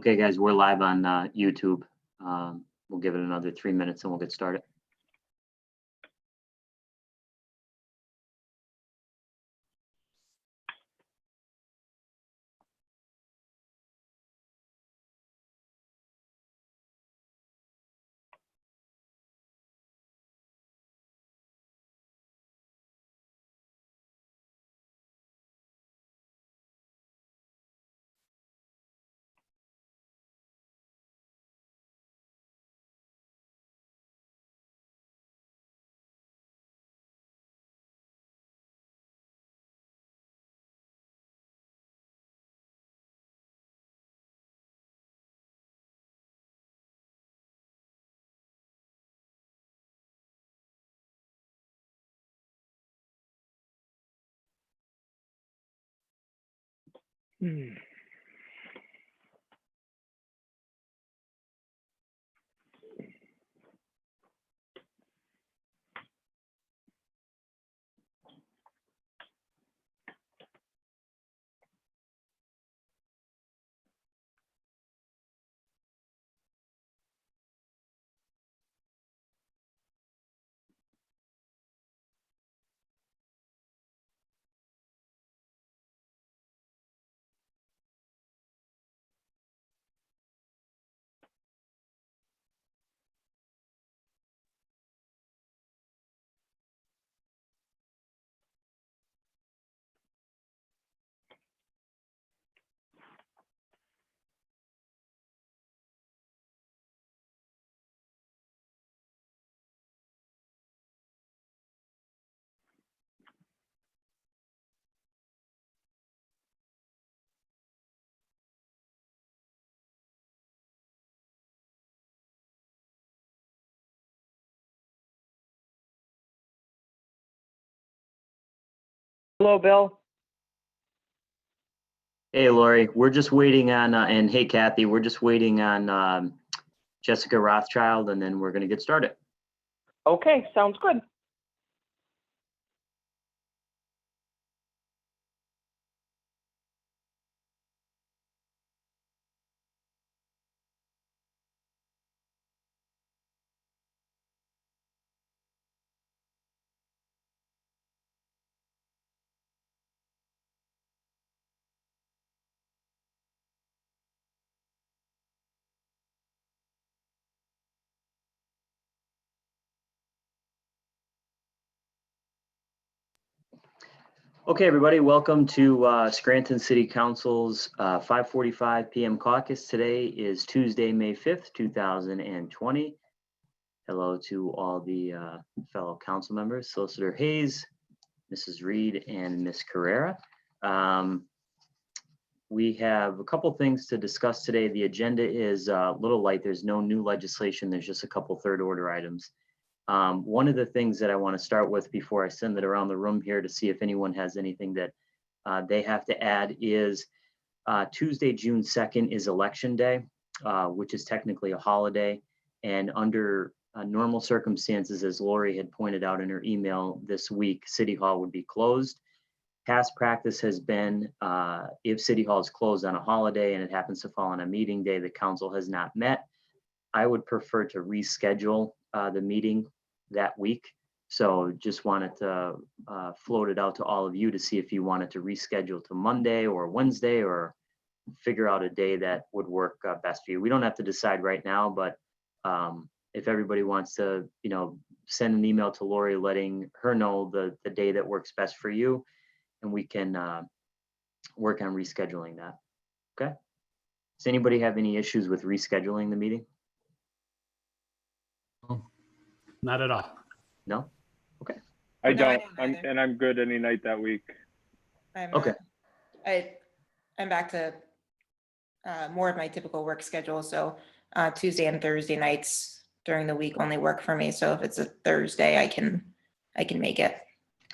Okay, guys, we're live on YouTube. We'll give it another 3 minutes and we'll get started. Hello, Bill. Hey, Lori, we're just waiting on, and hey, Kathy, we're just waiting on Jessica Rothschild, and then we're going to get started. Okay, sounds good. Okay, everybody, welcome to Scranton City Council's 5:45 p.m. caucus. Today is Tuesday, May 5th, 2020. Hello to all the fellow council members, Solicitor Hayes, Mrs. Reed, and Ms. Carrera. We have a couple things to discuss today. The agenda is a little light. There's no new legislation. There's just a couple third order items. One of the things that I want to start with before I send it around the room here to see if anyone has anything that they have to add is Tuesday, June 2nd is Election Day, which is technically a holiday. And under normal circumstances, as Lori had pointed out in her email this week, City Hall would be closed. Past practice has been if City Hall is closed on a holiday and it happens to fall on a meeting day, the council has not met. I would prefer to reschedule the meeting that week. So just wanted to float it out to all of you to see if you wanted to reschedule to Monday or Wednesday or figure out a day that would work best for you. We don't have to decide right now, but if everybody wants to, send an email to Lori letting her know the day that works best for you, and we can work on rescheduling that. Okay. Does anybody have any issues with rescheduling the meeting? Not at all. No? Okay. I No, I don't. don't either. I'm good any night that week. Okay. I'm back to more of my typical work schedule. So Tuesday and Thursday nights during the week only work for me. So if it's a Thursday, I can make it.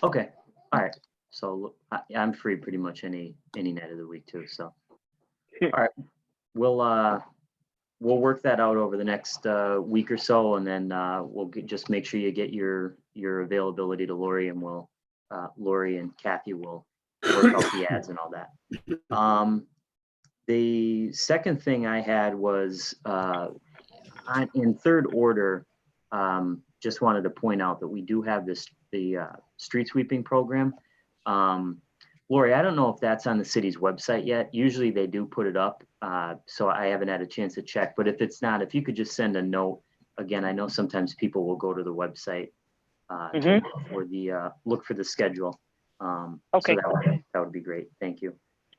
Okay. All right. So I'm free pretty much any night of the week too. So, all right, we'll work that out over the next week or so, and then we'll just make sure you get your availability to Lori, and Lori and Kathy will work out the ads and all that. The second thing I had was in third order, just wanted to point out that we do have the street sweeping program. Lori, I don't know if that's on the city's website yet. Usually they do put it up, so I haven't had a chance to check. But if it's not, if you could just send a note. Again, I know sometimes people will go to the website to look for the schedule. Okay. So that would be great. Thank you.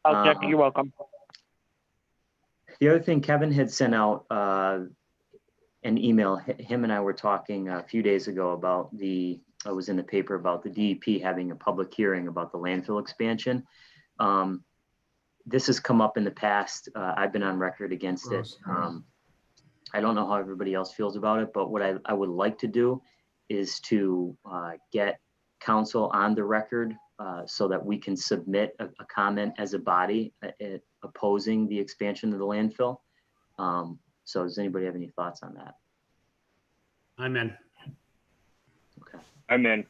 I'll check. You're welcome. The other thing, Kevin had sent out an email. Him and I were talking a few days ago about I was in the paper about the DEP having a public hearing about the landfill expansion. This has come up in the past. I've been on record against it. I don't know how everybody else feels about it, but what I would like to do is to get council on the record so that we can submit a comment as a body opposing the expansion of the landfill. So does anybody have any thoughts on that? I'm in. Okay. I'm in.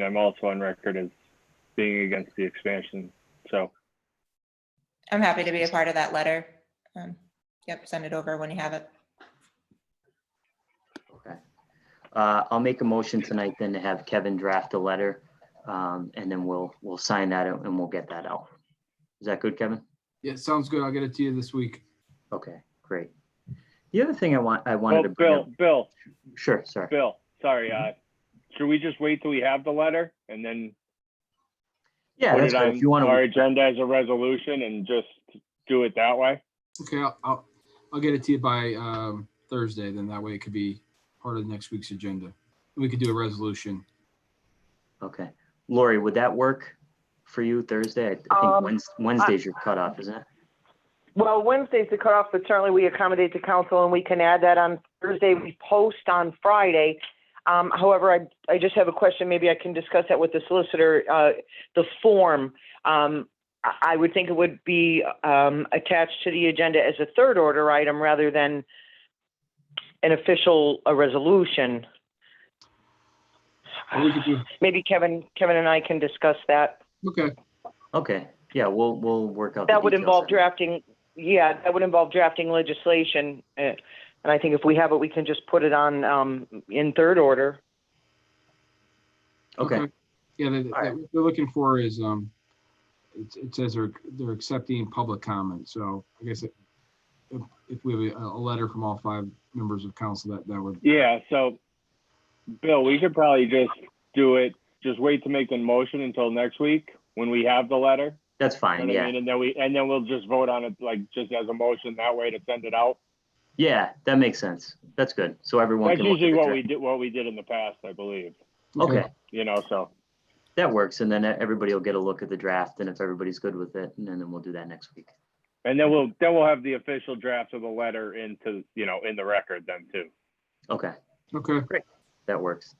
I'm also on record as being against the expansion. So I'm happy to be a part of that letter. Yep, send it over when you have it. Okay. I'll make a motion tonight then to have Kevin draft a letter, and then we'll sign that and we'll get that out. Is that good, Kevin? Yeah, sounds good. I'll get it to you this week. Okay, great. The other thing I wanted to bring up. Bill, Sure, sorry. Bill, sorry. Should we just wait till we have the letter and then Yeah, put that's it right. on If you want our to, agenda as a resolution and just do it that way? Okay, I'll get it to you by Thursday. Then that way it could be part of next week's agenda. We could do a resolution. okay. Lori, would that work for you Thursday? I think Wednesday's your cutoff, isn't it? Well, Wednesday's the cutoff, but certainly we accommodate the council and we can add that on Thursday. We post on Friday. However, I just have a question. Maybe I can discuss that with the solicitor. The form, I would think it would be attached to the agenda as a third order item rather than an official resolution. Or we could do. Maybe Kevin and I can discuss that. Okay. Okay, yeah, we'll work out. That the would details involve then. drafting. Yeah, that would involve drafting legislation. And I think if we have it, we can just put it on in third order. Okay, Yeah, right. what they're looking for is it says they're accepting public comment. So I guess if we have a letter from all 5 members of council, that would. Yeah, so Bill, we could probably just do it, just wait to make the motion until next week when we have the letter. that's You fine, know what I yeah. mean? And then we'll just vote on it like just as a motion that way to send it out. Yeah, that makes sense. That's good. So everyone That's can look at usually the what we did in the past, I believe. Okay, You know, so that works. And then everybody will get a look at the draft, and if everybody's good with it, and then we'll do that next week. and then we'll have the official draft of the letter in the record then too. Okay, Okay. that works.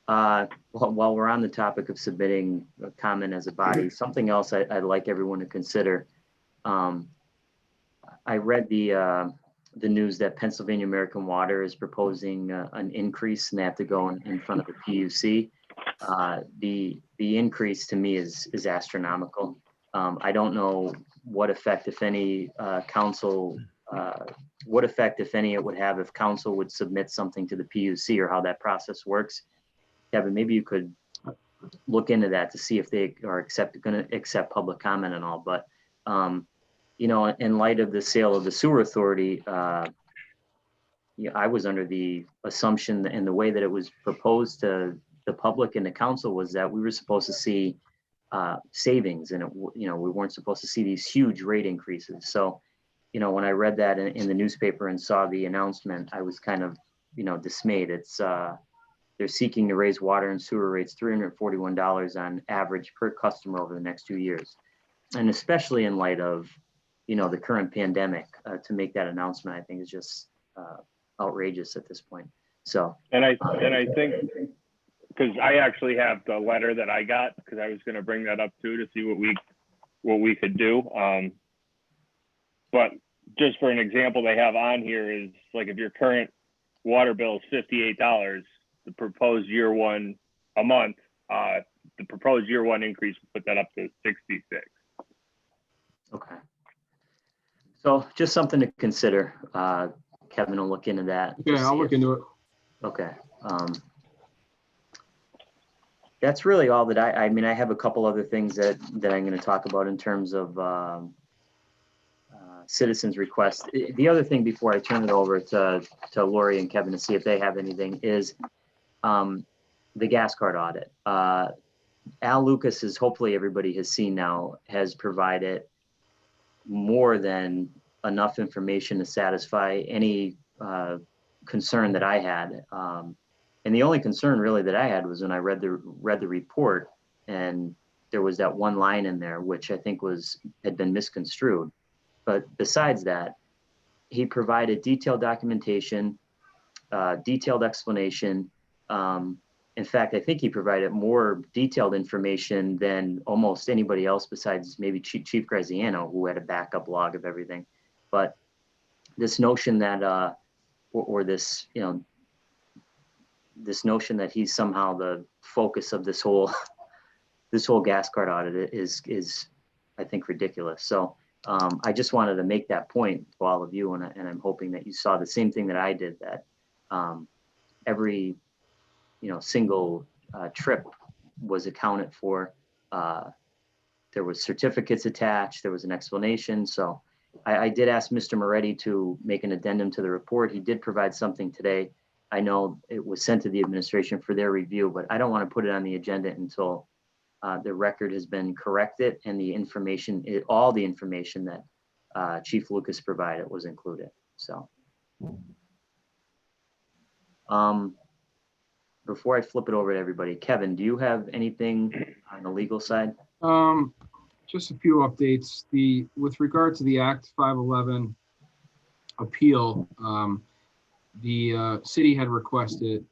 While we're on the topic of submitting a comment as a body, something else I'd like everyone to consider. I read the news that Pennsylvania American Water is proposing an increase, and they have to go in front of the PUC. The increase to me is astronomical. I don't know what effect, if any, what effect, if any, it would have if council would submit something to the PUC or how that process works. Kevin, maybe you could look into that to see if they are going to accept public comment and all. But, in light of the sale of the sewer authority, I was under the assumption and the way that it was proposed to the public and the council was that we were supposed to see savings, and we weren't supposed to see these huge rate increases. So, when I read that in the newspaper and saw the announcement, I was kind of, dismayed. It's they're seeking to raise water and sewer rates $341 on average per customer over the next 2 years, and especially in light of, the current pandemic, to make that announcement, I think is just outrageous at this point. So, And I think, because I actually have the letter that I got, because I was going to bring that up too to see what we could do. But just for an example, they have on here is like if your current water bill is $58, the proposed year one a month, the proposed year one increase would put that up to 66. okay. So just something to consider. Kevin will look into that. to Yeah, I'll see look if- into it. Okay. That's really all that I mean, I have a couple other things that I'm going to talk about in terms of citizens' requests. The other thing before I turn it over to Lori and Kevin to see if they have anything is the gas card audit. Al Lucas is, hopefully everybody has seen now, has provided more than enough information to satisfy any concern that I had. And the only concern really that I had was when I read the report, and there was that one line in there which I think had been misconstrued. But besides that, he provided detailed documentation, detailed explanation. In fact, I think he provided more detailed information than almost anybody else besides maybe Chief Graziano, who had a backup log of everything. But this notion that, or this, this notion that he's somehow the focus of this whole gas card audit is I think ridiculous. So I just wanted to make that point to all of you, and I'm hoping that you saw the same thing that I did, that every single trip was accounted for. There was certificates attached, there was an explanation. So I did ask Mr. Moretti to make an addendum to the report. He did provide something today. I know it was sent to the administration for their review, but I don't want to put it on the agenda until the record has been corrected and the information, all the information that Chief Lucas provided was included. So before I flip it over to everybody, Kevin, do you have anything on the legal side? Just a few updates. With regard to the Act 511 appeal, the city had requested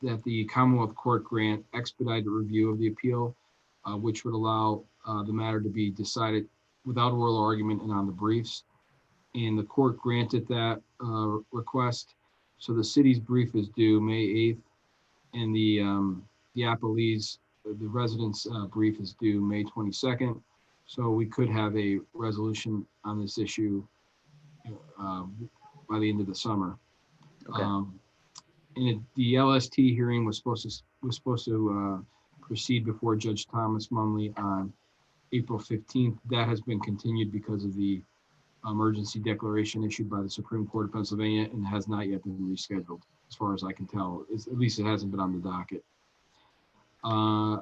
that the Commonwealth Court grant expedited review of the appeal, which would allow the matter to be decided without oral argument and on the briefs. And the court granted that request. So the city's brief is due May 8th, and the appellee's, the residents' brief is due May 22nd. So we could have a resolution on this issue by the end of the summer. Okay. And the LST hearing was supposed to proceed before Judge Thomas Munley on April 15th. That has been continued because of the emergency declaration issued by the Supreme Court of Pennsylvania, and has not yet been rescheduled, as far as I can tell. At least it hasn't been on the docket. I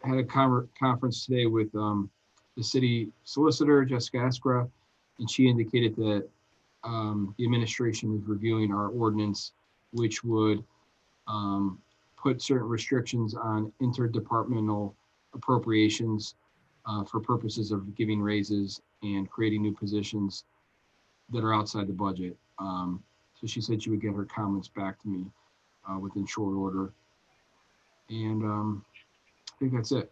had a conference today with the city solicitor, Jessica Askra, and she indicated that the administration is reviewing our ordinance, which would put certain restrictions on interdepartmental appropriations for purposes of giving raises and creating new positions that are outside the budget. So she said she would get her comments back to me within short order. And I think that's it.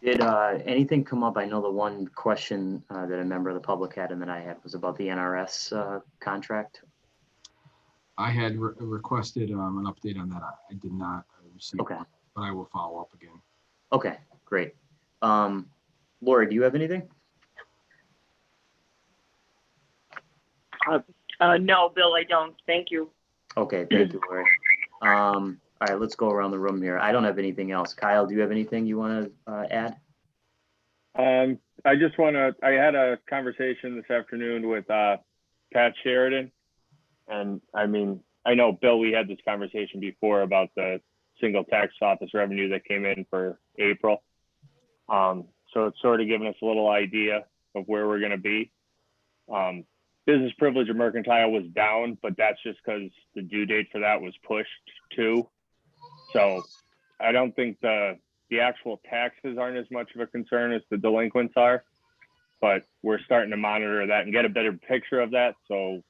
Did anything come up? I know the one question that a member of the public had and that I had was about the NRS contract. I had requested an update on that. I did not receive, Okay. but I will follow up again. Okay, great. Lori, do you have anything? No, Bill, I don't. Thank you. Okay, thank you, Lori. All right, let's go around the room here. I don't have anything else. Kyle, do you have anything you want to add? I had a conversation this afternoon with Pat Sheridan. And I mean, I know, Bill, we had this conversation before about the single tax office revenue that came in for April. So it's sort of given us a little idea of where we're going to be. Business privilege or mercantile was down, but that's just because the due date for that was pushed too. So I don't think the actual taxes aren't as much of a concern as the delinquents are, but we're starting to monitor that and get a better picture of that. So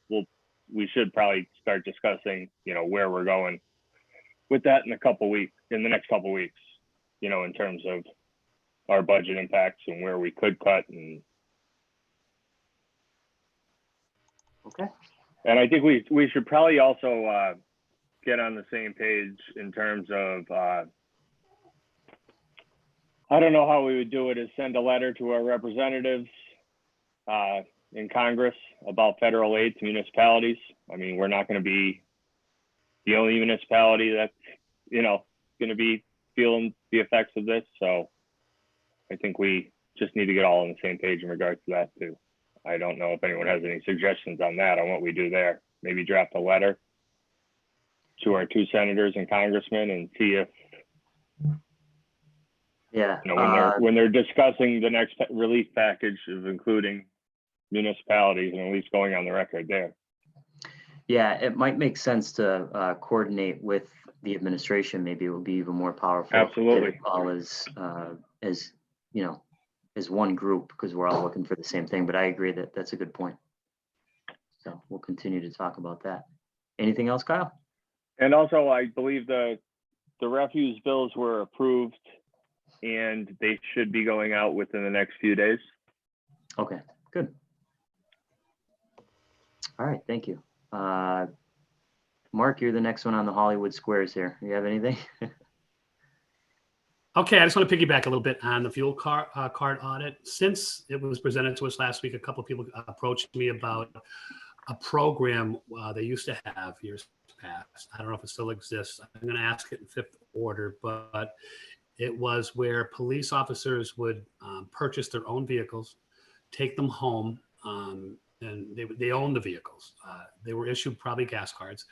we should probably start discussing, where we're going with that in the next couple weeks, in terms of our budget impacts and where we could cut. Okay. And I think we should probably also get on the same page in terms of, I don't know how we would do it, is send a letter to our representatives in Congress about federal aid to municipalities. I mean, we're not going to be the only municipality that's, going to be feeling the effects of this. So I think we just need to get all on the same page in regards to that too. I don't know if anyone has any suggestions on that, on what we do there. Maybe draft a letter to our 2 senators and congressmen and see if, Yeah. when they're discussing the next relief package of including municipalities, and at least going on the record there. Yeah, it might make sense to coordinate with the administration. Maybe it would be even more powerful. Absolutely. Get it all as one group, because we're all looking for the same thing. But I agree that that's a good point. So we'll continue to talk about that. Anything else, Kyle? And also, I believe the refuse bills were approved, and they should be going out within the next few days. Okay, good. All right, thank you. Mark, you're the next one on the Hollywood Squares here. You have anything? Okay, I just want to piggyback a little bit on the fuel card audit. Since it was presented to us last week, a couple of people approached me about a program they used to have years past. I don't know if it still exists. I'm going to ask it in fifth order, but it was where police officers would purchase their own vehicles, take them home, and they own the vehicles. They were issued probably gas cards.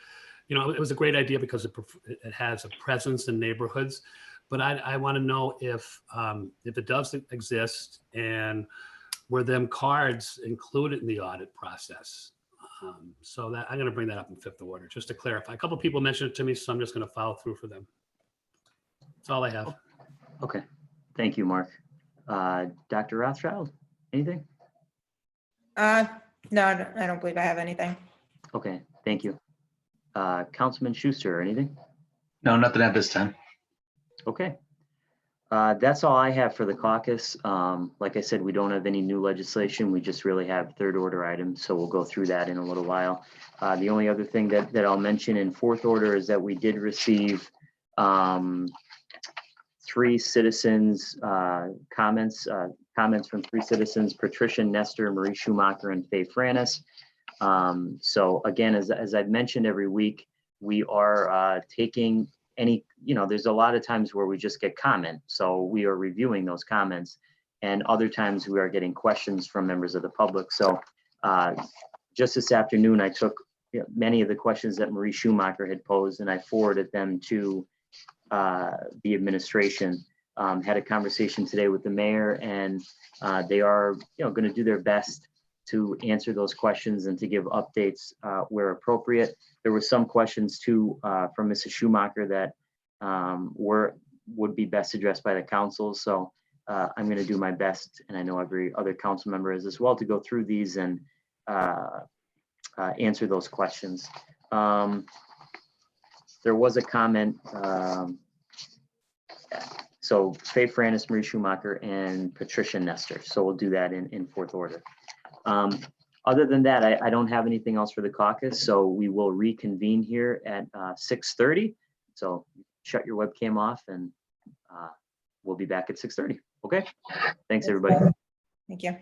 It was a great idea because it has a presence in neighborhoods. But I want to know if it does exist, and were them cards included in the audit process. So that I'm going to bring that up in fifth order, just to clarify. A couple of people mentioned it to me, so I'm just going to follow through for them. That's all I have. Okay, thank you, Mark. Dr. Rothschild, anything? No, I don't believe I have anything. Okay, thank you. Councilman Schuster, anything? No, nothing at this time. Okay. That's all I have for the caucus. Like I said, we don't have any new legislation. We just really have third order items. So we'll go through that in a little while. The only other thing that I'll mention in fourth order is that we did receive 3 citizens comments from 3 citizens: Patricia Nestor, Marie Schumacher, and Faye Franis. So again, as I've mentioned every week, we are taking there's a lot of times where we just get comment. So we are reviewing those comments, and other times we are getting questions from members of the public. So just this afternoon, I took many of the questions that Marie Schumacher had posed, and I forwarded them to the administration. Had a conversation today with the mayor, and they are going to do their best to answer those questions and to give updates where appropriate. There were some questions too from Mrs. Schumacher that would be best addressed by the council. So I'm going to do my best, and I know every other council member is as well, to go through these and answer those questions. There was a comment. So Faye Franis, Marie Schumacher, and Patricia Nestor. So we'll do that in fourth order. Other than that, I don't have anything else for the caucus. So we will reconvene here at 6:30. So shut your webcam off, and we'll be back at 6:30. Okay. Thanks, everybody. Thank you.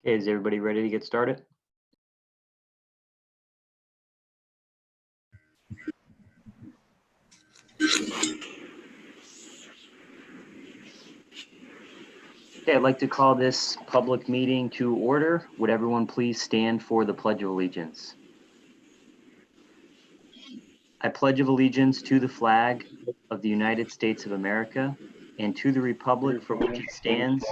Okay, is everybody ready to get started? Okay, I'd like to call this public meeting to order. Would everyone please stand for the Pledge of Allegiance? I pledge of allegiance to the flag of the United States of America and to the republic for which it stands,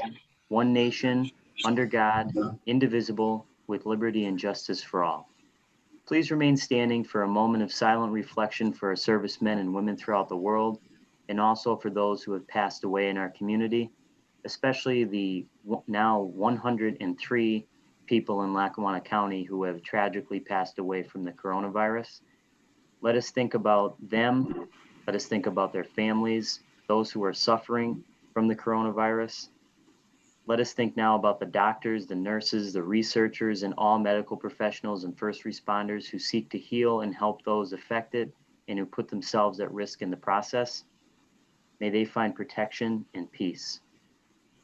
one nation, under God, indivisible, with liberty and justice for all. Please remain standing for a moment of silent reflection for our servicemen and women throughout the world, and also for those who have passed away in our community, especially the now 103 people in Lackawanna County who have tragically passed away from the coronavirus. Let us think about them. Let us think about their families, those who are suffering from the coronavirus. Let us think now about the doctors, the nurses, the researchers, and all medical professionals and first responders who seek to heal and help those affected and who put themselves at risk in the process. May they find protection and peace.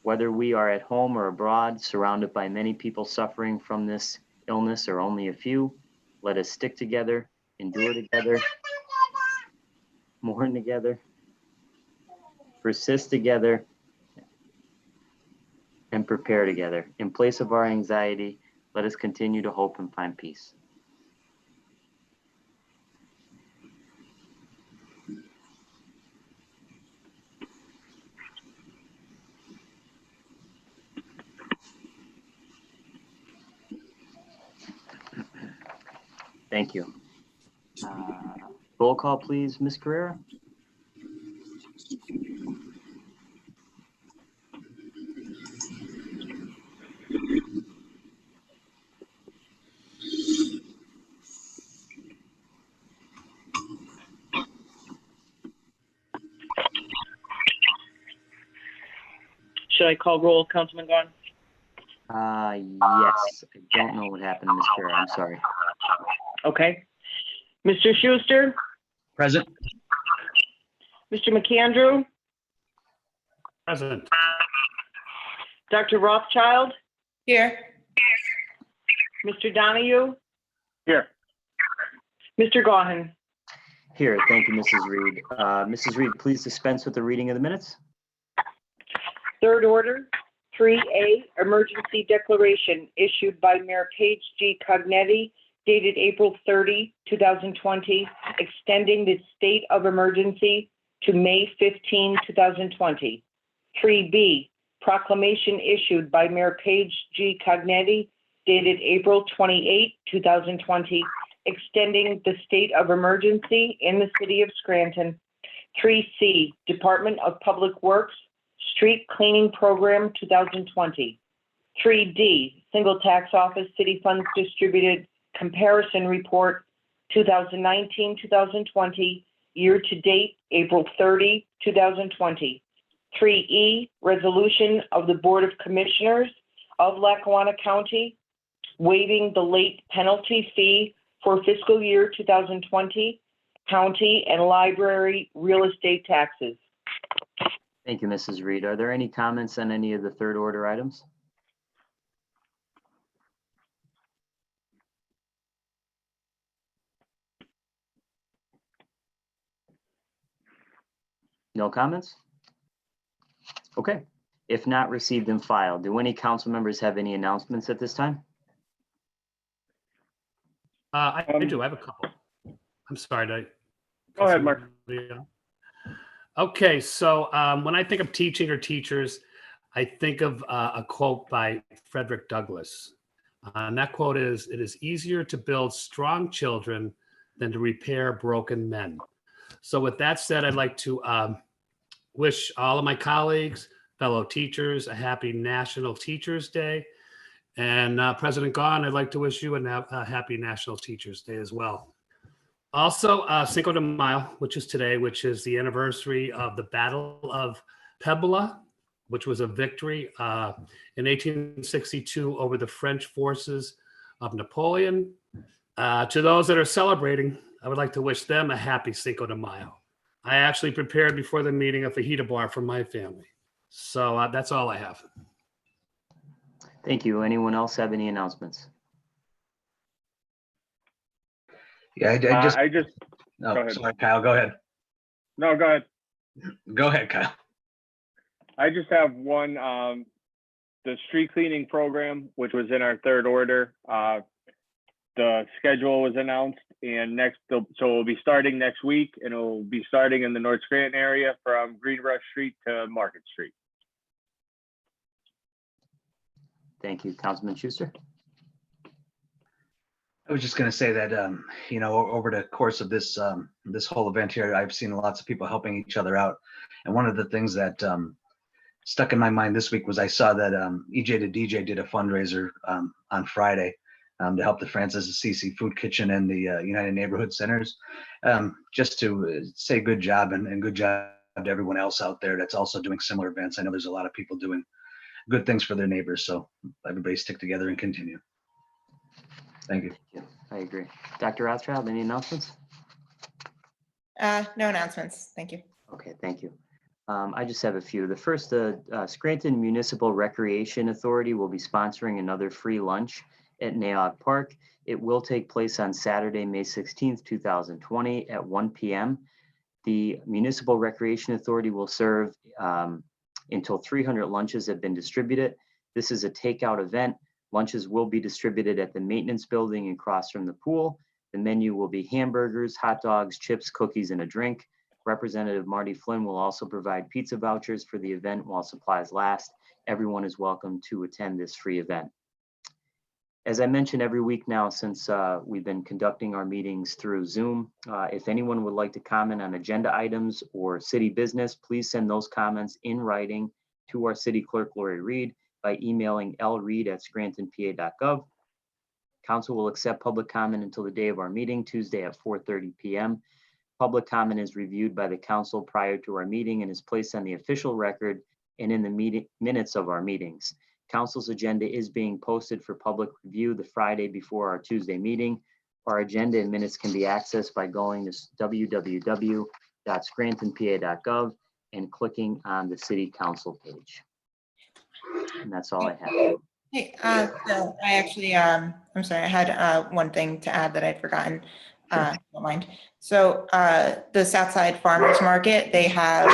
Whether we are at home or abroad, surrounded by many people suffering from this illness or only a few, let us stick together, endure together, mourn together, persist together, and prepare together. In place of our anxiety, let us continue to hope and find peace. Thank you. Roll call, please, Ms. Carrera. Should I call roll, Councilman Gahn? Yes. I don't know what happened to Ms. Carrera. I'm sorry. Okay. Mr. Schuster, Present. Mr. McAndrew, Present. Dr. Rothschild, Here. Mr. Donahue, Here. Mr. Gahan. Here, thank you, Mrs. Reed. Mrs. Reed, please dispense with the reading of the minutes. Third order, 3A, emergency declaration issued by Mayor Paige G. Cognetti, dated April 30, 2020, extending the state of emergency to May 15, 2020. 3B, proclamation issued by Mayor Paige G. Cognetti, dated April 28, 2020, extending the state of emergency in the city of Scranton. 3C, Department of Public Works, Street Cleaning Program 2020. 3D, Single Tax Office City Funds Distributed Comparison Report 2019-2020, year to date, April 30, 2020. 3E, Resolution of the Board of Commissioners of Lackawanna County, waiving the late penalty fee for fiscal year 2020, county and library real estate taxes. Thank you, Mrs. Reed. Are there any comments on any of the third order items? No comments? Okay. If not, received and filed. Do any council members have any announcements at this time? I do. I have a couple. I'm sorry. Go ahead, Mark. Okay, so when I think of teaching or teachers, I think of a quote by Frederick Douglass. And that quote is, "It is easier to build strong children than to repair broken men." So with that said, I'd like to wish all of my colleagues, fellow teachers, a happy National Teachers Day. And President Gahn, I'd like to wish you a happy National Teachers Day as well. Also, Cinco de Mayo, which is today, which is the anniversary of the Battle of Puebla, which was a victory in 1862 over the French forces of Napoleon. To those that are celebrating, I would like to wish them a happy Cinco de Mayo. I actually prepared before the meeting a fajita bar for my family. So that's all I have. Thank you. Anyone else have any announcements? Yeah, I just, I just, oh, go ahead. sorry, Kyle, go ahead. no, go ahead. Go ahead, Kyle. I just have one, the street cleaning program, which was in our third order. The schedule was announced and so it'll be starting next week and it'll be starting in the North Scranton area from Greenbrush Street to Market Street. Thank you. Councilman Schuster? I was just going to say that, you know, over the course of this this whole event here, I've seen lots of people helping each other out. And one of the things that stuck in my mind this week was I saw that EJ the DJ did a fundraiser on Friday to help the Francis Assisi Food Kitchen and the United Neighborhood Centers. Just to say good job and good job to everyone else out there that's also doing similar events. I know there's a lot of people doing good things for their neighbors. So everybody stick together and continue. Thank you. I agree. Dr. Rothschild, any announcements? No announcements. Thank you. Okay, thank you. I just have a few. The first, the Scranton Municipal Recreation Authority will be sponsoring another free lunch at Naog Park. It will take place on Saturday, May 16th, 2020 at 1 p.m. The Municipal Recreation Authority will serve until 300 lunches have been distributed. This is a takeout event. Lunches will be distributed at the maintenance building across from the pool. The menu will be hamburgers, hot dogs, chips, cookies, and a drink. Representative Marty Flynn will also provide pizza vouchers for the event while supplies last. Everyone is welcome to attend this free event. As I mentioned every week now since we've been conducting our meetings through Zoom, if anyone would like to comment on agenda items or city business, please send those comments in writing to our city clerk, Lori Reed, by emailing lreed@scrantonpa.gov. Council will accept public comment until the day of our meeting, Tuesday at 4:30 p.m. Public comment is reviewed by the council prior to our meeting and is placed on the official record and in the minutes of our meetings. Council's agenda is being posted for public review the Friday before our Tuesday meeting. Our agenda and minutes can be accessed by going to www.scrantonpa.gov and clicking on the city council page. And that's all I have. Hey, so I actually, I'm sorry, I had one thing to add that I'd forgotten. Don't mind. So the Southside Farmers Market, they have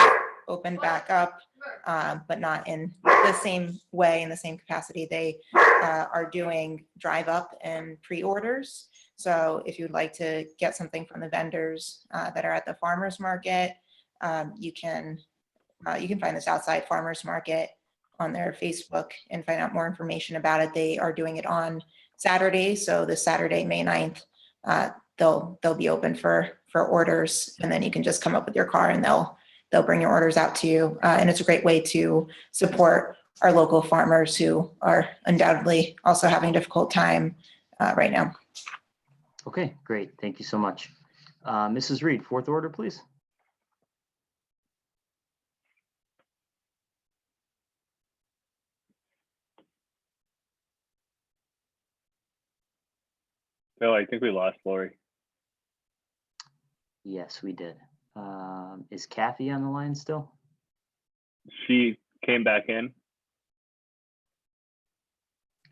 opened back up, but not in the same way, in the same capacity. They are doing drive up and pre-orders. So if you'd like to get something from the vendors that are at the farmers market, you can find the Southside Farmers Market on their Facebook and find out more information about it. They are doing it on Saturday. So this Saturday, May 9th, they'll be open for orders, and then you can just come up with your car and they'll bring your orders out to you. And it's a great way to support our local farmers who are undoubtedly also having a difficult time right now. Okay, great. Thank you so much. Mrs. Reed, fourth order, please. Bill, I think we lost Lori. Yes, we did. Is Kathy on the line still? She came back in.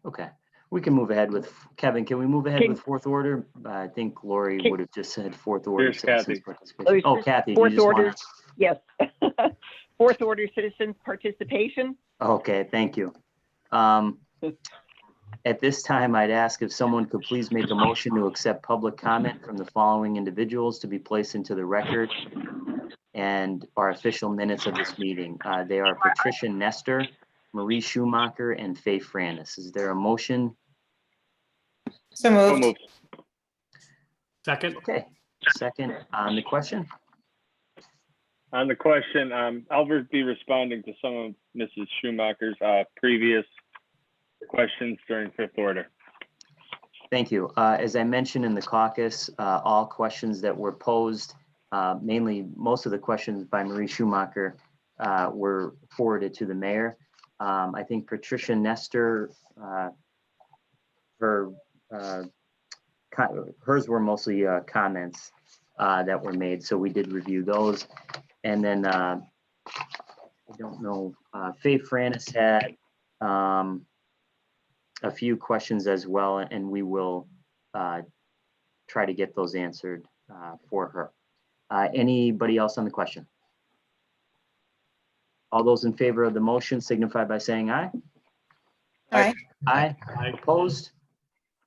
Okay, we can move ahead with, Kevin, can we move ahead with fourth order? I think Lori would have just said fourth order. Here's Kathy. Participation. Oh, Kathy, you Fourth just order, want to... yes. Fourth order citizens participation. Okay, thank you. At this time, I'd ask if someone could please make a motion to accept public comment from the following individuals to be placed into the record and our official minutes of this meeting. They are Patricia Nestor, Marie Schumacher, and Faye Franis. Is there a motion? So So moved. moved. Second. Okay, second on the question. On the question, I'll be responding to some of Mrs. Schumacher's previous questions during fifth order. Thank you. As I mentioned in the caucus, all questions that were posed, mainly most of the questions by Marie Schumacher were forwarded to the mayor. I think Patricia Nestor, hers were mostly comments that were made, so we did review those. And then I don't know, Faye Franis had a few questions as well, and we will try to get those answered for her. Anybody else on the question? All those in favor of the motion signify by saying aye. Aye. Aye. Aye. Opposed?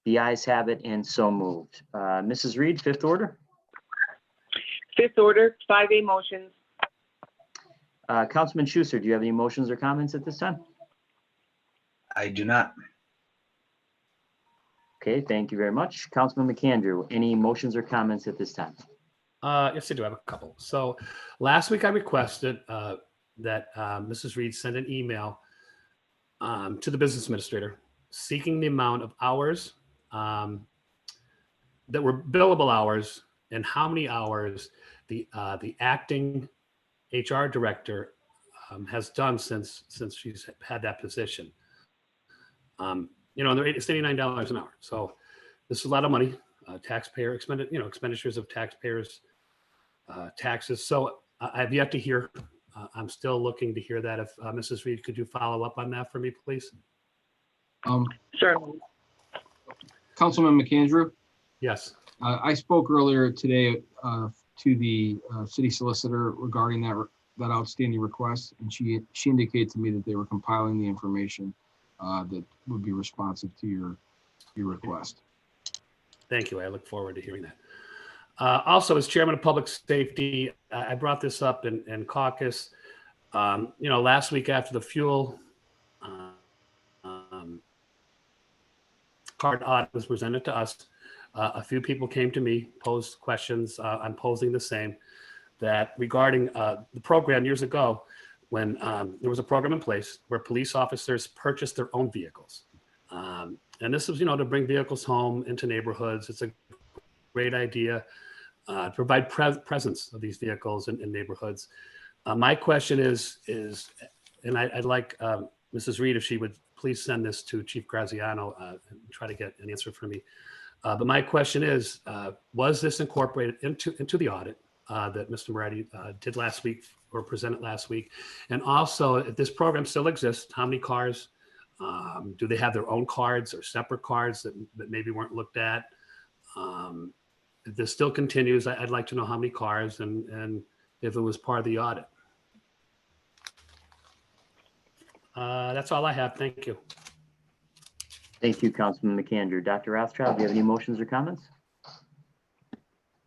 The ayes have it and so moved. Mrs. Reed, fifth order. Fifth order, 5A motions. Councilman Schuster, do you have any motions or comments at this time? I do not. Okay, thank you very much. Councilman McAndrew, any motions or comments at this time? Yes, I do have a couple. So last week I requested that Mrs. Reed send an email to the business administrator seeking the amount of hours that were billable hours and how many hours the acting HR director has done since she's had that position. You know, the rate is $89 an hour. So this is a lot of money, taxpayer expenditures of taxpayers' taxes. So I've yet to hear. I'm still looking to hear that. If Mrs. Reed, could you follow up on that for me, please? Certainly. Councilman McAndrew, Yes. I spoke earlier today to the city solicitor regarding that outstanding request, and she indicated to me that they were compiling the information that would be responsive to your request. Thank you. I look forward to hearing that. Also, as chairman of public safety, I brought this up in caucus. You know, last week after the fuel card audit was presented to us, a few people came to me, posed questions. I'm posing the same, that regarding the program years ago, when there was a program in place where police officers purchased their own vehicles. And this was, you know, to bring vehicles home into neighborhoods. It's a great idea to provide presence of these vehicles in neighborhoods. My question is, and I'd like Mrs. Reed, if she would please send this to Chief Graziano and try to get an answer for me. But my question is, was this incorporated into the audit that Mr. Moretti did last week or presented last week? And also, if this program still exists, how many cars? Do they have their own cards or separate cards that maybe weren't looked at? If this still continues, I'd like to know how many cars and if it was part of the audit. That's all I have. Thank you. Thank you, Councilman McAndrew. Dr. Rothschild, do you have any motions or comments?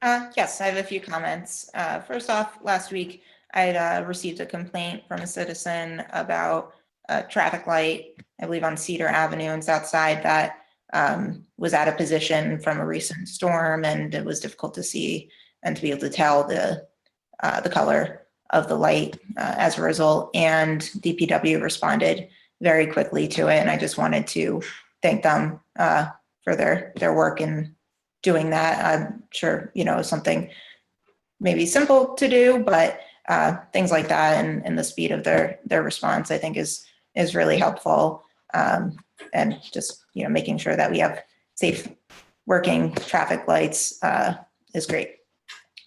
Yes, I have a few comments. First off, last week I had received a complaint from a citizen about a traffic light, I believe on Cedar Avenue and South Side, that was out of position from a recent storm, and it was difficult to see and to be able to tell the color of the light as a result. And DPW responded very quickly to it, and I just wanted to thank them for their work in doing that. I'm sure, you know, something maybe simple to do, but things like that and the speed of their response, I think is really helpful. And just, you know, making sure that we have safe working traffic lights is great.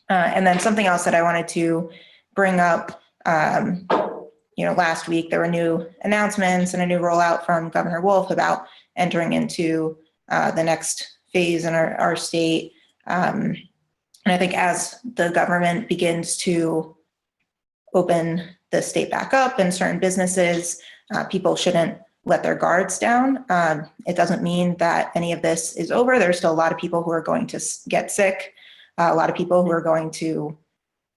And then something else that I wanted to bring up, you know, last week there were new announcements and a new rollout from Governor Wolf about entering into the next phase in our state. And I think as the government begins to open the state back up and certain businesses, people shouldn't let their guards down. It doesn't mean that any of this is over. There's still a lot of people who are going to get sick, a lot of people who are going to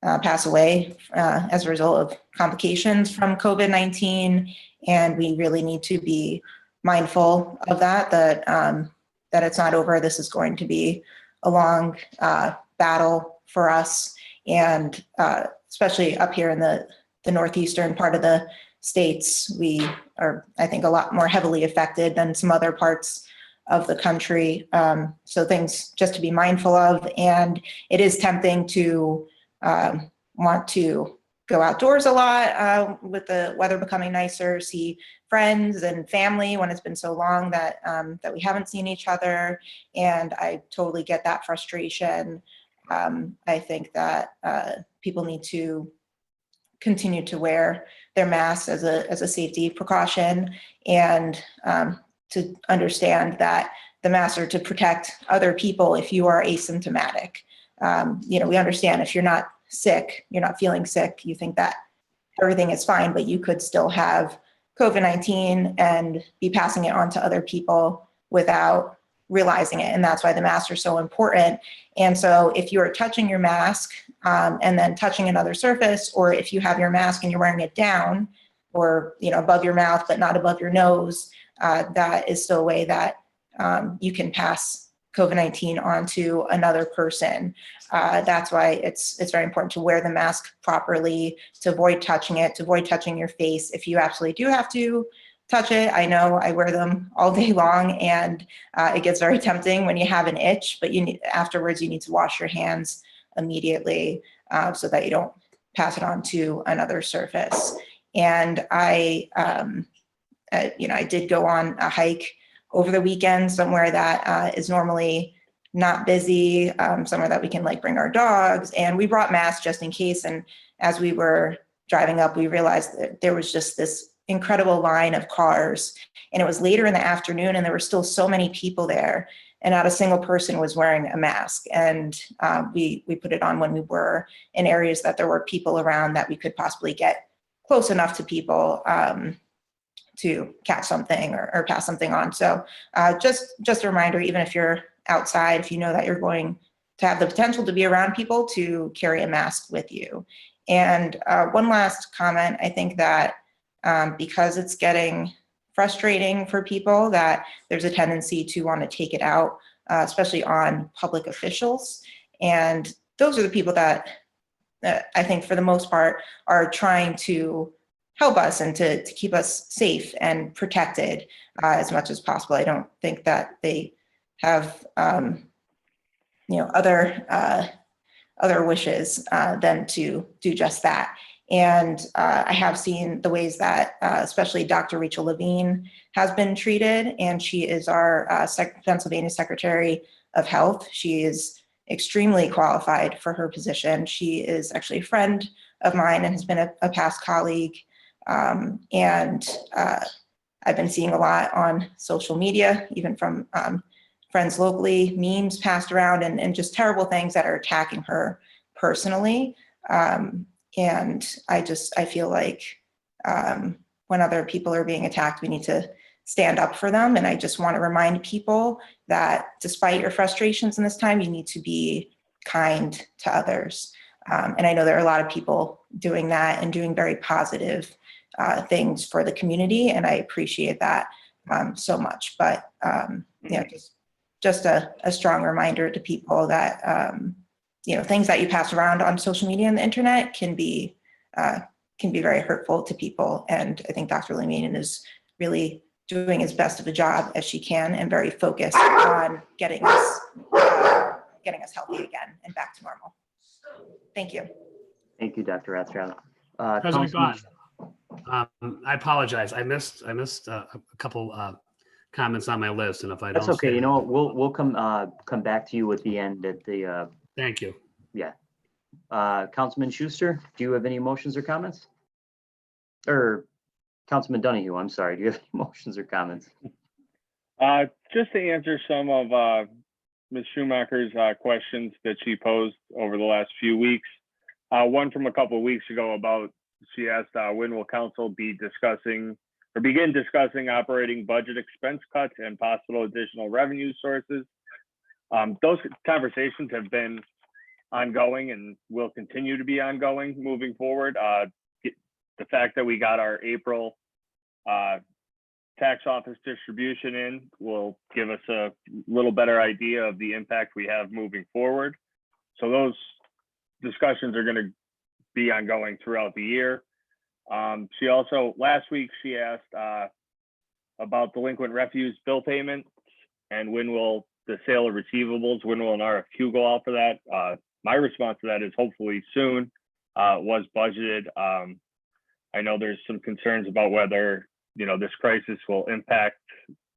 pass away as a result of complications from COVID-19. And we really need to be mindful of that it's not over. This is going to be a long battle for us. And especially up here in the northeastern part of the states, we are, I think, a lot more heavily affected than some other parts of the country. So things just to be mindful of. And it is tempting to want to go outdoors a lot with the weather becoming nicer, see friends and family when it's been so long that we haven't seen each other. And I totally get that frustration. I think that people need to continue to wear their masks as a safety precaution. And to understand that the masks are to protect other people if you are asymptomatic. We understand if you're not sick, you're not feeling sick, you think that everything is fine, but you could still have COVID-19 and be passing it on to other people without realizing it. And that's why the masks are so important. And so if you are touching your mask and then touching another surface, or if you have your mask and you're wearing it down or, above your mouth, but not above your nose, that is still a way that you can pass COVID-19 onto another person. That's why it's very important to wear the mask properly, to avoid touching it, to avoid touching your face. If you absolutely do have to touch it, I know I wear them all day long, and it gets very tempting when you have an itch, but afterwards you need to wash your hands immediately so that you don't pass it on to another surface. And I did go on a hike over the weekend somewhere that is normally not busy, somewhere that we can bring our dogs. And we brought masks just in case. And as we were driving up, we realized that there was just this incredible line of cars. And it was later in the afternoon and there were still so many people there. And not a single person was wearing a mask. And we put it on when we were in areas that there were people around that we could possibly get close enough to people to catch something or pass something on. So just a reminder, even if you're outside, if you know that you're going to have the potential to be around people, to carry a mask with you. And one last comment, I think that because it's getting frustrating for people, that there's a tendency to want to take it out, especially on public officials. And those are the people that I think for the most part are trying to help us and to keep us safe and protected as much as possible. I don't think that they have, other wishes than to do just that. And I have seen the ways that especially Dr. Rachel Levine has been treated, and she is our Pennsylvania Secretary of Health. She is extremely qualified for her position. She is actually a friend of mine and has been a past colleague. And I've been seeing a lot on social media, even from friends locally, memes passed around and just terrible things that are attacking her personally. And I feel like when other people are being attacked, we need to stand up for them. And I just want to remind people that despite your frustrations in this time, you need to be kind to others. And I know there are a lot of people doing that and doing very positive things for the community, and I appreciate that so much. But just a strong reminder to people that things that you pass around on social media and the internet can be very hurtful to people. And I think Dr. Levine is really doing as best of a job as she can and very focused on getting us healthy again and back to normal. Thank you. Thank you, Dr. Rathschild. President Gott, I apologize. I missed a couple comments on my list, and if I don't, That's okay. You know what? We'll come back to you at the end at the. Thank you. Yeah. Councilman Schuster, do you have any motions or comments? Or Councilman Donahue, I'm sorry. Do you have any motions or comments? Just to answer some of Ms. Schumacher's questions that she posed over the last few weeks. One from a couple of weeks ago about, she asked when will council begin discussing operating budget expense cuts and possible additional revenue sources. Those conversations have been ongoing and will continue to be ongoing moving forward. The fact that we got our April tax office distribution in will give us a little better idea of the impact we have moving forward. So those discussions are going to be ongoing throughout the year. She also, last week, she asked about delinquent refuse bill payments and when will the sale of receivables, when will an RFQ go out for that? My response to that is hopefully soon. Was budgeted. I know there's some concerns about whether this crisis will impact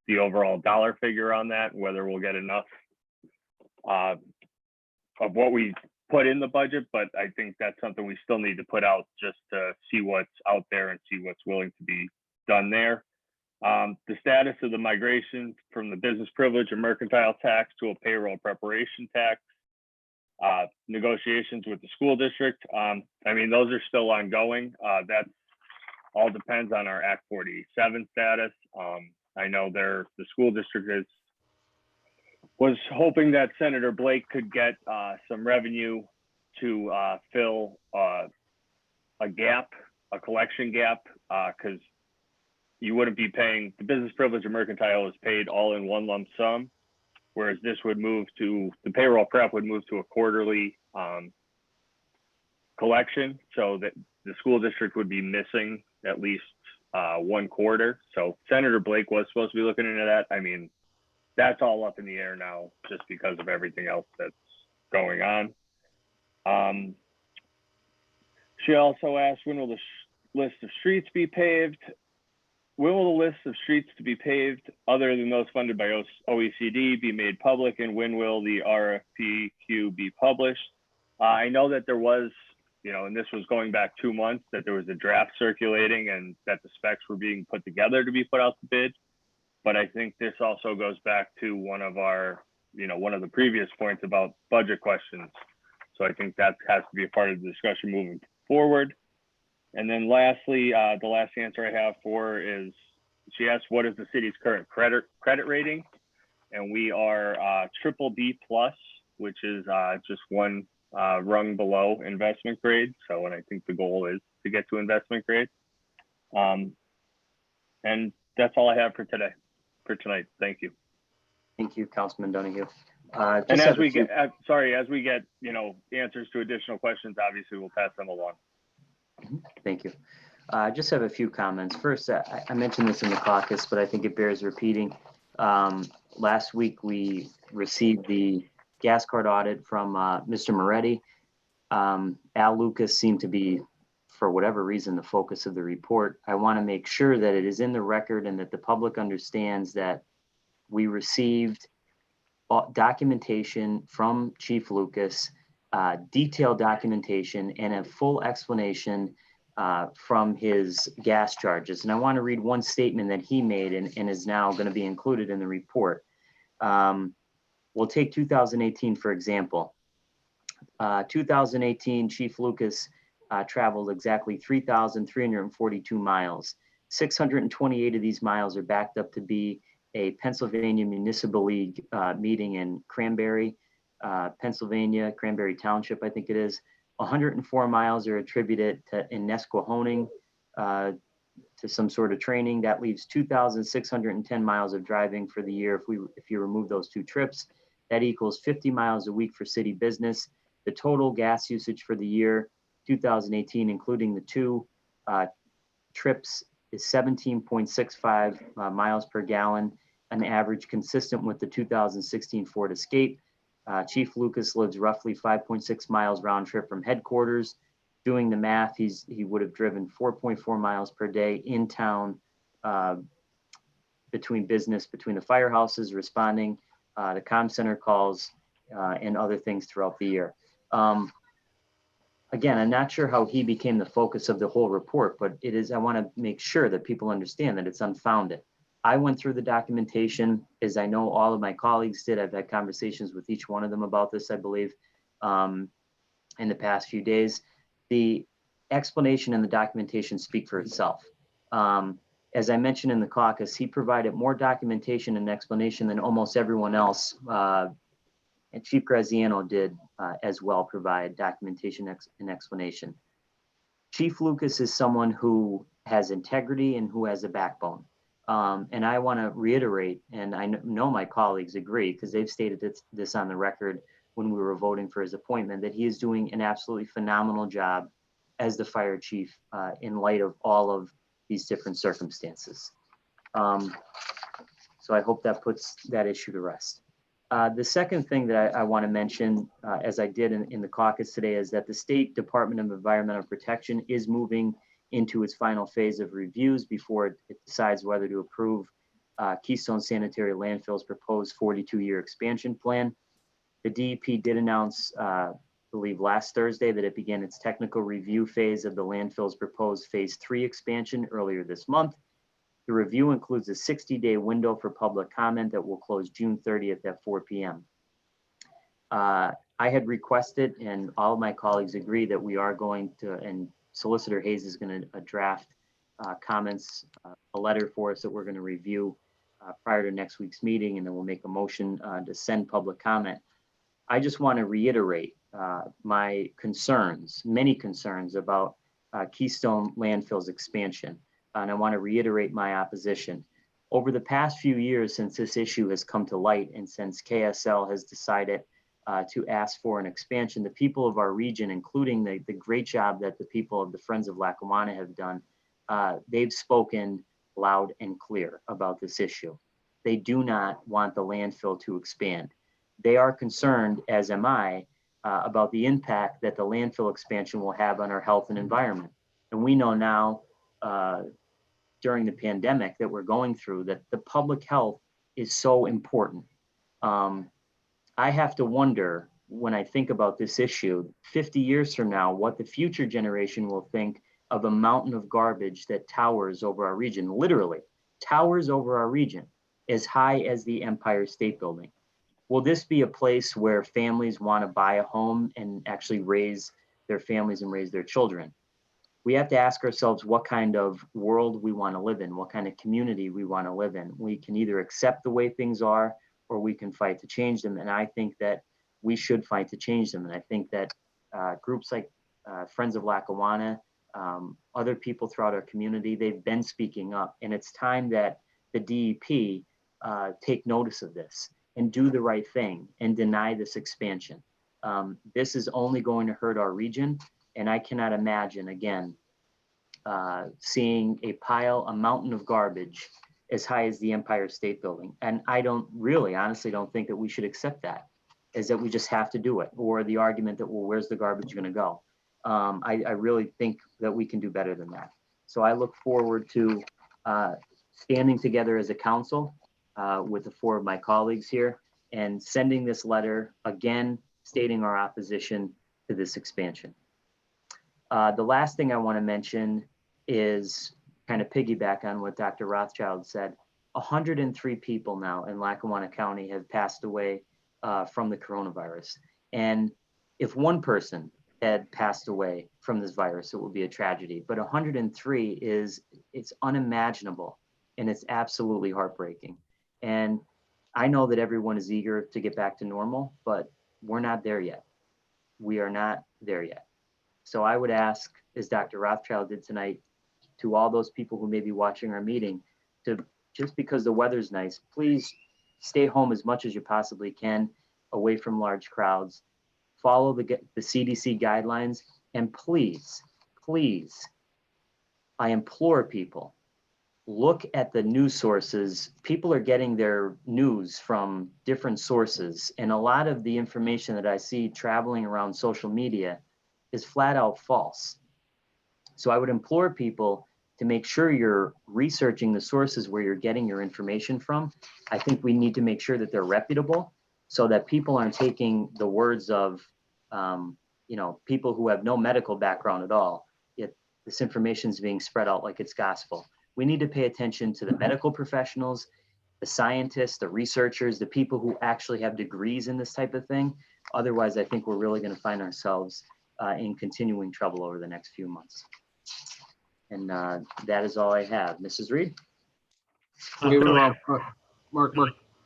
the overall dollar figure on that, whether we'll get enough of what we put in the budget, but I think that's something we still need to put out just to see what's out there and see what's willing to be done there. The status of the migration from the business privilege or mercantile tax to a payroll preparation tax. Negotiations with the school district. I mean, those are still ongoing. That all depends on our Act 47 status. I know the school district was hoping that Senator Blake could get some revenue to fill a gap, a collection gap, because you wouldn't be paying, the business privilege or mercantile is paid all in one lump sum, whereas this would move to, the payroll prep would move to a quarterly collection, so that the school district would be missing at least 1 quarter. So Senator Blake was supposed to be looking into that. I mean, that's all up in the air now just because of everything else that's going on. She also asked, when will the list of streets be paved? When will the list of streets to be paved, other than those funded by OECD, be made public, and when will the RFPQ be published? I know that there was, and this was going back 2 months, that there was a draft circulating and that the specs were being put together to be put out to bid. But I think this also goes back to one of the previous points about budget questions. So I think that has to be a part of the discussion moving forward. And then lastly, the last answer I have for is, she asked, what is the city's current credit rating? And we are BBB+, which is just one rung below investment grade. So, and I think the goal is to get to investment grade. And that's all I have for tonight. Thank you. Thank you, Councilman Donahue. And as we get, answers to additional questions, obviously we'll pass them along. Thank you. I just have a few comments. First, I mentioned this in the caucus, but I think it bears repeating. Last week, we received the gas card audit from Mr. Moretti. Al Lucas seemed to be, for whatever reason, the focus of the report. I want to make sure that it is in the record and that the public understands that we received documentation from Chief Lucas, detailed documentation, and a full explanation from his gas charges. And I want to read one statement that he made and is now going to be included in the report. We'll take 2018, for example. 2018, Chief Lucas traveled exactly 3,342 miles. 628 of these miles are backed up to be a Pennsylvania Municipal League meeting in Cranberry, Pennsylvania, Cranberry Township, I think it is. 104 miles are attributed to in Nesquehoning to some sort of training. That leaves 2,610 miles of driving for the year. If you remove those 2 trips, that equals 50 miles a week for city business. The total gas usage for the year 2018, including the 2 trips, is 17.65 miles per gallon, an average consistent with the 2016 Ford Escape. Chief Lucas lives roughly 5.6 miles round trip from headquarters. Doing the math, he would have driven 4.4 miles per day in town between the firehouses, responding, the comm center calls, and other things throughout the year. Again, I'm not sure how he became the focus of the whole report, but it is, I want to make sure that people understand that it's unfounded. I went through the documentation, as I know all of my colleagues did. I've had conversations with each one of them about this, I believe, in the past few days. The explanation and the documentation speak for itself. As I mentioned in the caucus, he provided more documentation and explanation than almost everyone else. And Chief Graziano did as well provide documentation and explanation. Chief Lucas is someone who has integrity and who has a backbone. And I want to reiterate, and I know my colleagues agree because they've stated this on the record when we were voting for his appointment, that he is doing an absolutely phenomenal job as the fire chief in light of all of these different circumstances. So I hope that puts that issue to rest. The second thing that I want to mention, as I did in the caucus today, is that the State Department of Environmental Protection is moving into its final phase of reviews before it decides whether to approve Keystone Sanitary Landfill's proposed 42-year expansion plan. The DEP did announce, I believe last Thursday, that it began its technical review phase of the landfill's proposed phase 3 expansion earlier this month. The review includes a 60-day window for public comment that will close June 30th at 4 p.m. I had requested, and all of my colleagues agree, that we are going to, and Solicitor Hayes is going to draft comments, a letter for us that we're going to review prior to next week's meeting, and then we'll make a motion to send public comment. I just want to reiterate my concerns, many concerns about Keystone Landfill's expansion. And I want to reiterate my opposition. Over the past few years, since this issue has come to light and since KSL has decided to ask for an expansion, the people of our region, including the great job that the people of the Friends of Lackawanna have done, they've spoken loud and clear about this issue. They do not want the landfill to expand. They are concerned, as am I, about the impact that the landfill expansion will have on our health and environment. And we know now, during the pandemic that we're going through, that the public health is so important. I have to wonder, when I think about this issue, 50 years from now, what the future generation will think of a mountain of garbage that towers over our region, literally towers over our region, as high as the Empire State Building. Will this be a place where families want to buy a home and actually raise their families and raise their children? We have to ask ourselves what kind of world we want to live in, what kind of community we want to live in. We can either accept the way things are, or we can fight to change them. And I think that we should fight to change them. And I think that groups like Friends of Lackawanna, other people throughout our community, they've been speaking up. And it's time that the DEP take notice of this and do the right thing and deny this expansion. This is only going to hurt our region. And I cannot imagine, again, seeing a mountain of garbage as high as the Empire State Building. And I honestly don't think that we should accept that, is that we just have to do it, or the argument that, well, where's the garbage going to go? I really think that we can do better than that. So I look forward to standing together as a council with the four of my colleagues here and sending this letter, again, stating our opposition to this expansion. The last thing I want to mention is kind of piggyback on what Dr. Rothschild said. 103 people now in Lackawanna County have passed away from the coronavirus. And if one person had passed away from this virus, it would be a tragedy. But 103 it's unimaginable, and it's absolutely heartbreaking. And I know that everyone is eager to get back to normal, but we're not there yet. We are not there yet. So I would ask, as Dr. Rothschild did tonight, to all those people who may be watching our meeting, to, just because the weather's nice, please stay home as much as you possibly can, away from large crowds. Follow the CDC guidelines, and please, I implore people, look at the news sources. People are getting their news from different sources, and a lot of the information that I see traveling around social media is flat out false. So I would implore people to make sure you're researching the sources where you're getting your information from. I think we need to make sure that they're reputable, so that people aren't taking the words of people who have no medical background at all, yet this information is being spread out like it's gospel. We need to pay attention to the medical professionals, the scientists, the researchers, the people who actually have degrees in this type of thing. Otherwise, I think we're really going to find ourselves in continuing trouble over the next few months. And that is all I have. Mrs. Reed? Mark,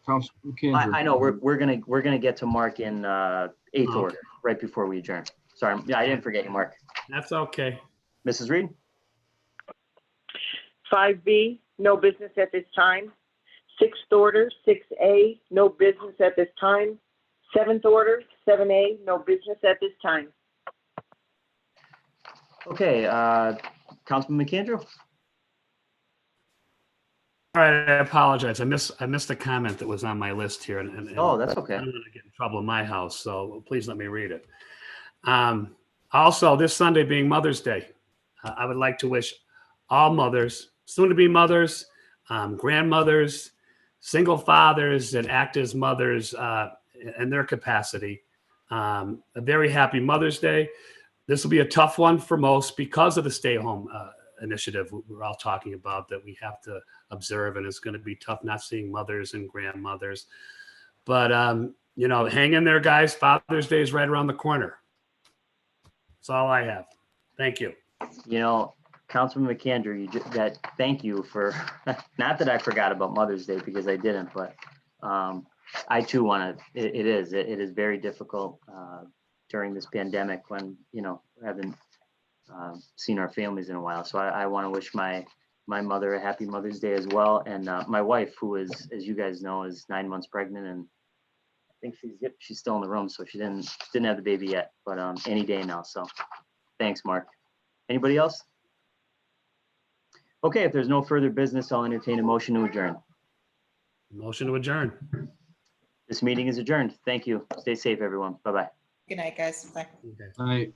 Councilman Kendra. I know we're gonna get to Mark in eighth order, right before we adjourn. Sorry, I didn't forget you, Mark. That's okay. Mrs. Reed? 5B, no business at this time. 6th order, 6A, no business at this time. 7th order, 7A, no business at this time. Okay, Councilman McAndrew? All right, I apologize. I missed a comment that was on my list here. And Oh, that's okay. I don't want to get in trouble in my house, so please let me read it. Also, this Sunday being Mother's Day, I would like to wish all mothers, soon-to-be mothers, grandmothers, single fathers that act as mothers in their capacity, a very happy Mother's Day. This will be a tough one for most because of the stay-home initiative we're all talking about, that we have to observe, and it's going to be tough not seeing mothers and grandmothers. But, you know, hang in there, guys. Father's Day is right around the corner. That's all I have. Thank you. You know, Councilman McAndrew, thank you for, not that I forgot about Mother's Day because I didn't, but I too want to, it is very difficult during this pandemic when, you know, we haven't seen our families in a while. So I want to wish my mother a happy Mother's Day as well. And my wife, who is, as you guys know, is 9 months pregnant, and I think she's still in the room. So she didn't have the baby yet, but any day now. So thanks, Mark. Anybody else? Okay, if there's no further business, I'll entertain a motion to adjourn. Motion to adjourn. This meeting is adjourned. Thank you. Stay safe, everyone. Bye-bye. Good night, guys. Bye. Okay. All right.